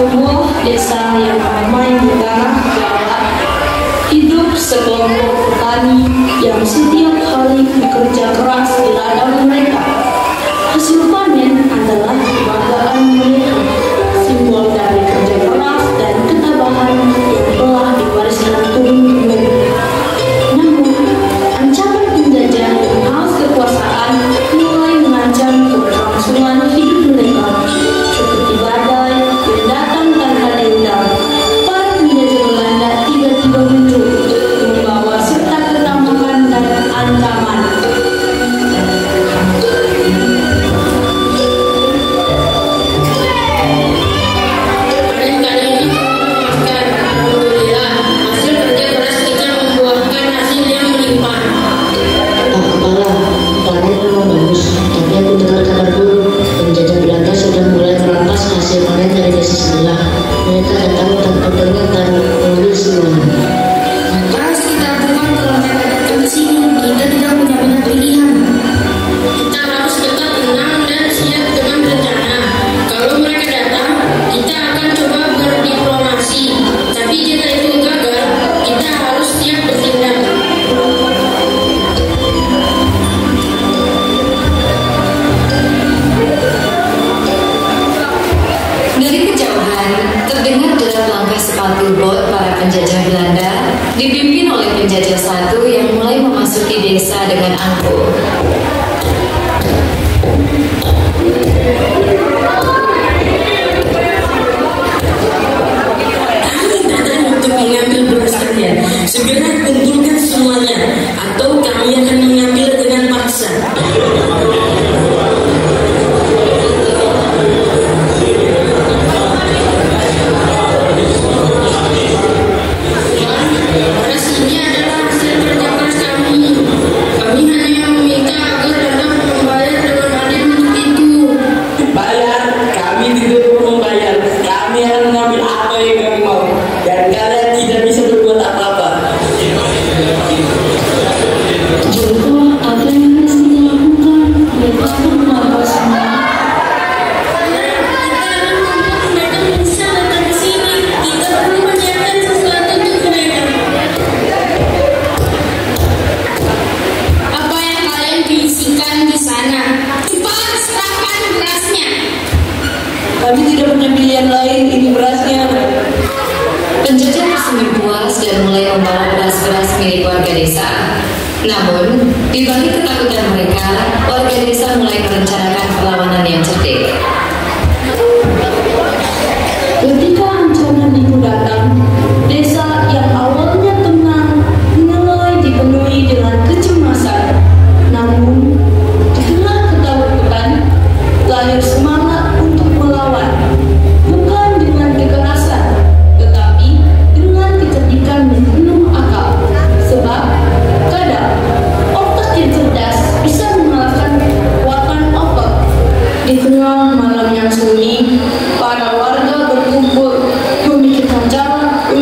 sebuah desa yang ramai di tanah Jawa, hidup sekelompok petani yang setiap hari bekerja keras di ladang mereka. Hasil panen adalah kebanggaan mereka, simbol dari kerja keras dan ketabahan yang telah diwariskan turun-temurun. Namun, ancaman penjajah dan haus kekuasaan mulai mengancam keberlangsungan hidup mereka. Seperti badai yang datang tanpa diundang, para penjajah Belanda tiba-tiba muncul, membawa serta ketampakan dan ancaman. Penjajah Belanda dipimpin oleh penjajah satu yang mulai memasuki desa dengan angkuh. Kami datang untuk mengambil beras kalian. Segera kumpulkan semuanya, atau kami akan mengambil dengan paksa. Kami tidak punya pilihan lain, ini berasnya. Penjajah tersenyum puas dan mulai membawa beras-beras milik warga desa. Namun, di balik ketakutan mereka, warga desa mulai merencanakan perlawanan yang cerdik. Ketika ancaman itu datang, desa yang awalnya tenang mulai dipenuhi dengan kecemasan. Namun, di tengah ketakutan, lahir semangat untuk melawan, bukan dengan kekerasan, tetapi dengan kecerdikan dan penuh akal. Sebab kadang otak yang cerdas bisa mengalahkan kekuatan otot. Di tengah malam yang sunyi, para warga berkumpul memikirkan cara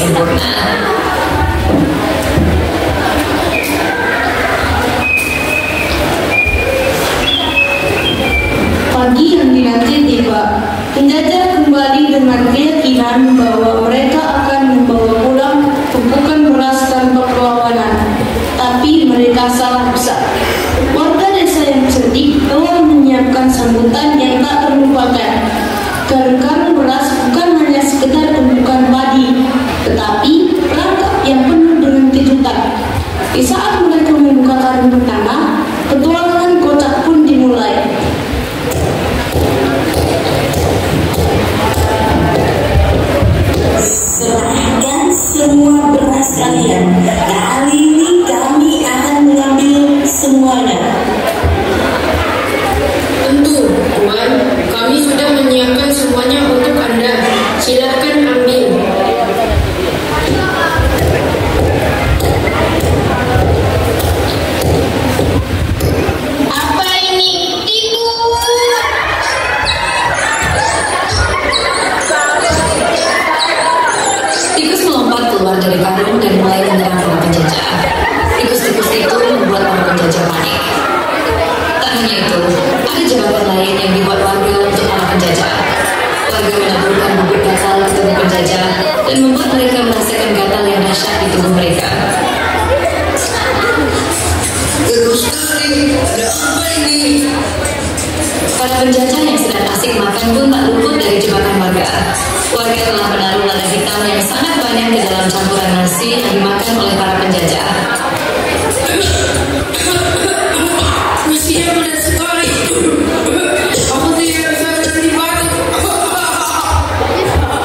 sempurna. Pagi yang dinanti tiba. Penjajah kembali dengan keyakinan bahwa mereka akan membawa pulang tumpukan beras tanpa perlawanan. Tapi mereka salah besar. Warga desa yang cerdik telah menyiapkan sambutan yang tak terlupakan. Karung beras bukan hanya sekedar tumpukan padi, tetapi perangkap yang penuh dengan kejutan. Di saat mereka membuka karung pertama, petualangan kocak pun dimulai. Serahkan semua beras kalian. Kali ini kami akan mengambil semuanya. Tentu, Tuan. Kami sudah menyiapkan semuanya untuk Anda. Silakan ambil. Apa ini? Tipu! Tikus melompat keluar dari karung dan mulai menyerang para penjajah. Tikus-tikus itu membuat para penjajah panik. Tak hanya itu, ada jebakan lain yang dibuat warga untuk para penjajah. Warga menaburkan bubur gatal ke tubuh penjajah dan membuat mereka merasakan gatal yang dahsyat di tubuh mereka. Bagus sekali, ada apa ini? Para penjajah yang sedang asik makan pun tak luput dari jebakan warga. Warga telah menaruh lada hitam yang sangat banyak ke dalam campuran nasi yang dimakan oleh para penjajah. Nasinya pedas sekali. Aku tidak bisa terlibat.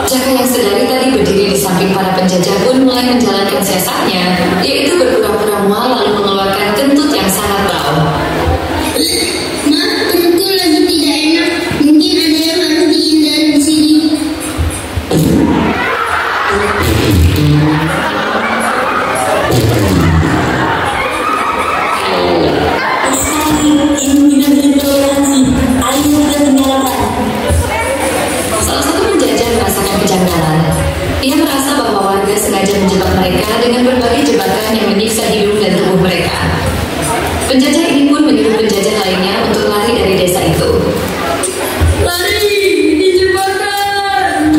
Jaka yang sedari tadi berdiri di samping para penjajah pun mulai menjalankan siasatnya, yaitu berpura-pura mual lalu mengeluarkan kentut yang sangat bau. Ma, perutku lagi tidak enak. Mungkin ada yang harus dihindari di sini. Ini tidak ditoleransi. Ayo kita tinggalkan. Salah satu penjajah merasakan kejanggalan. Ia merasa bahwa warga sengaja menjebak mereka dengan berbagai jebakan yang menyiksa hidung dan tubuh mereka. Penjajah ini pun menyuruh penjajah lainnya untuk lari dari desa itu. Lari, dijebakkan.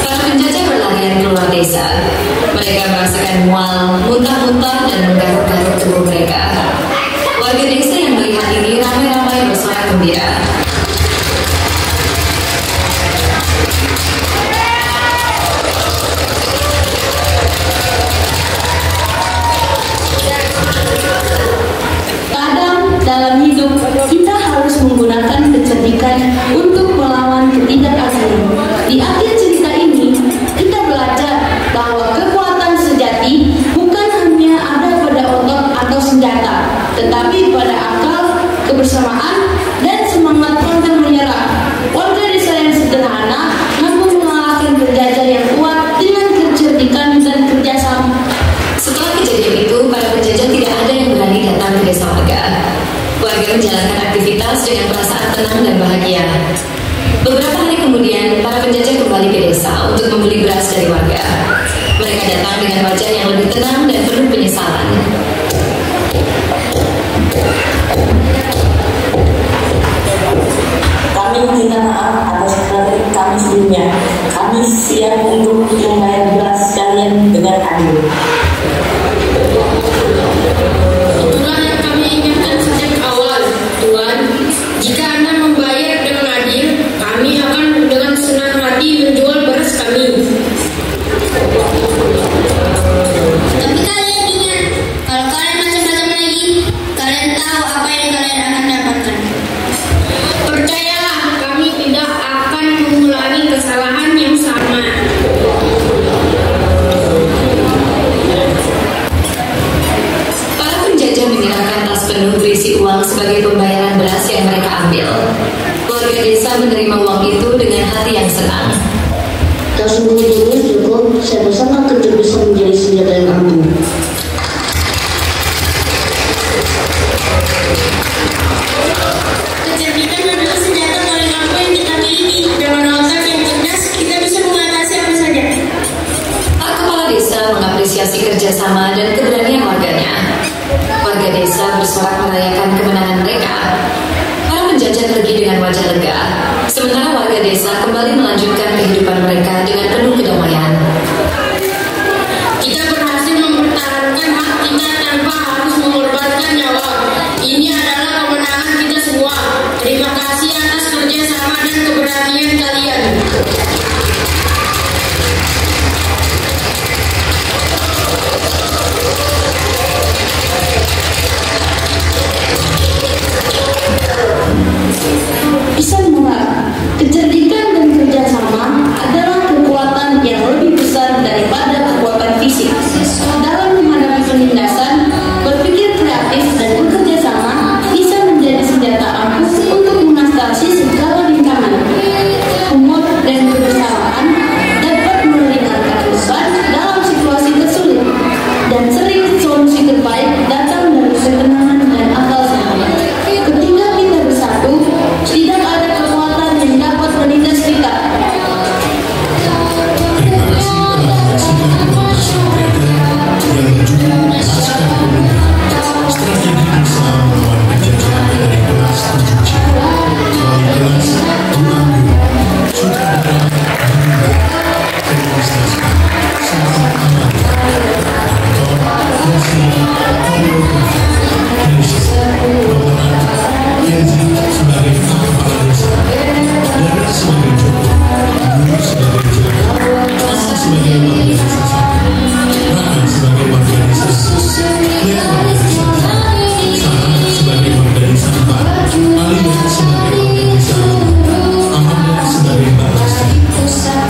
Para penjajah berlarian keluar desa. Mereka merasakan mual, muntah-muntah dan menggaruk-garuk tubuh mereka. Warga desa yang melihat ini ramai-ramai bersorak gembira. Kadang dalam hidup kita harus menggunakan kecerdikan untuk melawan ketidakadilan. Di akhir cerita ini, kita belajar bahwa kekuatan sejati bukan hanya ada pada otot atau senjata, tetapi pada akal, kebersamaan, dan semangat pantang menyerah. Warga desa yang sederhana mampu mengalahkan penjajah yang kuat dengan kecerdikan dan kerjasama. Setelah kejadian itu, para penjajah tidak ada yang berani datang ke desa warga. Warga menjalankan aktivitas dengan perasaan tenang dan bahagia. Beberapa hari kemudian, para penjajah kembali ke desa untuk membeli beras dari warga. Mereka datang dengan wajah yang lebih tenang dan penuh penyesalan. Kami minta maaf atas strategi kami sebelumnya. Kami siap untuk membayar beras kalian dengan adil. Itulah yang kami ingatkan sejak awal, Tuan. Jika Anda membayar dengan adil, kami akan dengan senang hati menjual beras kami. Tapi kalian ingat, kalau kalian macam-macam lagi, kalian tahu apa yang kalian akan dapatkan. Percayalah, kami tidak akan mengulangi kesalahan yang sama. Para penjajah menyerahkan tas penuh berisi uang sebagai pembayaran beras yang mereka ambil. Warga desa menerima uang itu dengan hati yang senang. Tak sembunyi-sembunyi cukup, saya bersama kerja bisa menjadi senjata yang ampuh. Kecerdikan adalah senjata paling ampuh yang kita miliki. sementara warga desa kembali melanjutkan kehidupan mereka dengan penuh kedamaian. Kita berhasil mempertahankan hak kita tanpa harus mengorbankan nyawa. Ini adalah kemenangan kita semua. Terima kasih atas kerjasama dan keberanian kalian. Pesan moral, kecerdikan dan kerjasama adalah kekuatan yang lebih besar daripada kekuatan fisik. Dalam menghadapi penindasan, berpikir kreatif dan bekerja sama bisa menjadi senjata ampuh untuk mengatasi segala rintangan. Humor dan kebersamaan dapat meringankan beban dalam situasi tersulit, dan sering solusi terbaik datang dari ketenangan dan akal sehat. Ketika kita bersatu, tidak ada kekuatan yang dapat menindas kita. Terima kasih telah menyaksikan dokumentasi mereka yang berjudul Pasca Pemuda, Strategi Desa Melawan Penjajahan dari Kelas 7C. Melalui kelas Tuanggu, Sutradara Hanura, Televistrasi, Sahabat Amanda, Narator, Yasmin, Koreografi, Indonesia, pemeran, Kenzi sebagai kepala desa, Dara sebagai Joko, Guru sebagai Jaka, Asa sebagai warga desa satu, Raka sebagai warga desa 2, Lea warga desa 3, Sarah sebagai warga desa 4, Alia sebagai warga desa 5, Amanda sebagai Mbak Lesti,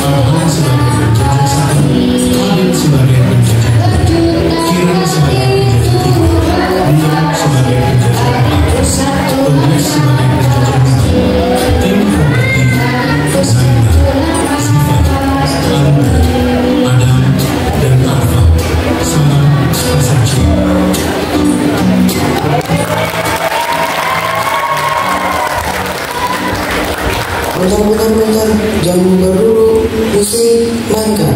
Farhan sebagai penjajah 1, Khalid sebagai penjajah 2, Kiran sebagai penjajah 3, Dian sebagai penjajah 4, Tobias sebagai penjajah 5, tim properti Zaina, Ziva, Alina, Adam, dan Alfa. Salam Pasaci. Bentar, jangan bubar dulu. Musik mainkan.